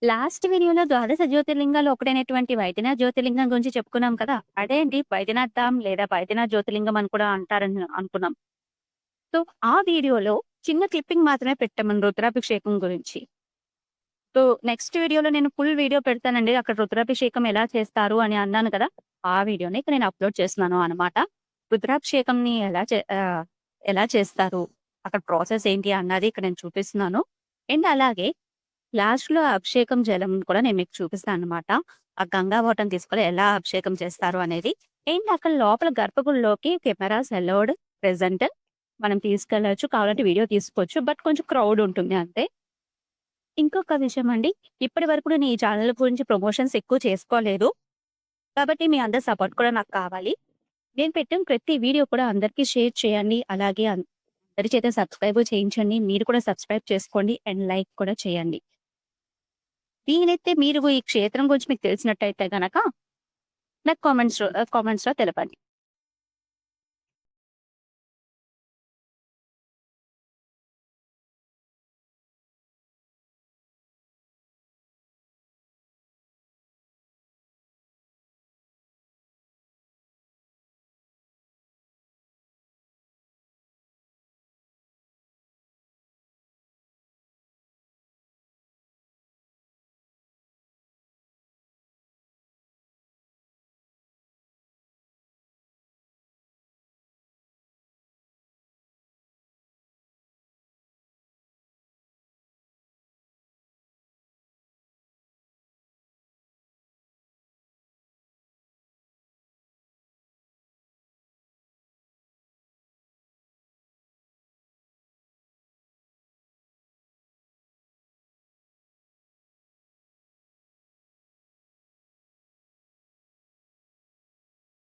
Last వీడియోలో ద్వాదశ జ్యోతిర్లింగాలు ఒకటైనటువంటి బైద్యనాథ్ జ్యోతిర్లింగం గురించి చెప్పుకున్నాం కదా! అదేంటి బైద్యనాథ్ ధామ్ లేదా బైద్యనాథ్ జ్యోతిర్లింగం అని కూడా అంటారని అనుకున్నాం. సో, ఆ వీడియోలో చిన్న క్లిప్పింగ్ మాత్రమే పెట్టాము రుద్రాభిషేకం గురించి. సో, నెక్స్ట్ వీడియోలో నేను ఫుల్ వీడియో పెడతానండి. అక్కడ రుద్రాభిషేకం ఎలా చేస్తారు అని అన్నాను కదా! ఆ వీడియోని ఇక్కడ నేను అప్‌లోడ్ చేస్తున్నాను అనమాట. రుద్రాభిషేకంని ఎలా చేస్తారు? అక్కడ ప్రాసెస్ ఏంటి అన్నది ఇక్కడ నేను చూపిస్తున్నాను. అండ్ అలాగే లాస్ట్‌లో అభిషేకం జలం కూడా నేను మీకు చూపిస్తాననమాట. ఆ గంగా వాటర్‌ని తీసుకొని ఎలా అభిషేకం చేస్తారు అనేది. అండ్ అక్కడ లోపల గర్భగుడిలోకి కెమెరాస్ అలౌడ్ ప్రెజెంట్. మనం తీసుకెళ్ళొచ్చు. కావాలంటే వీడియో తీసుకోవచ్చు. బట్ కొంచెం క్రౌడ్ ఉంటుంది అంతే. ఇంకొక విషయం అండి. ఇప్పటి వరకు నేను ఈ ఛానెల్ గురించి ప్రమోషన్స్ ఎక్కువ చేసుకోలేదు. కాబట్టి మీ అందరి సపోర్ట్ కూడా నాకు కావాలి. నేను పెట్టిన ప్రతి వీడియో కూడా అందరికీ షేర్ చేయండి. అలాగే అందరి చేత సబ్స్క్రైబ్ చేయించండి. మీరు కూడా సబ్స్క్రైబ్ చేసుకోండి అండ్ లైక్ కూడా చేయండి. వీలైతే మీరు ఈ క్షేత్రం గురించి మీకు తెలిసినట్టయితే గనక నాకు కామెంట్స్‌లో తెలపండి.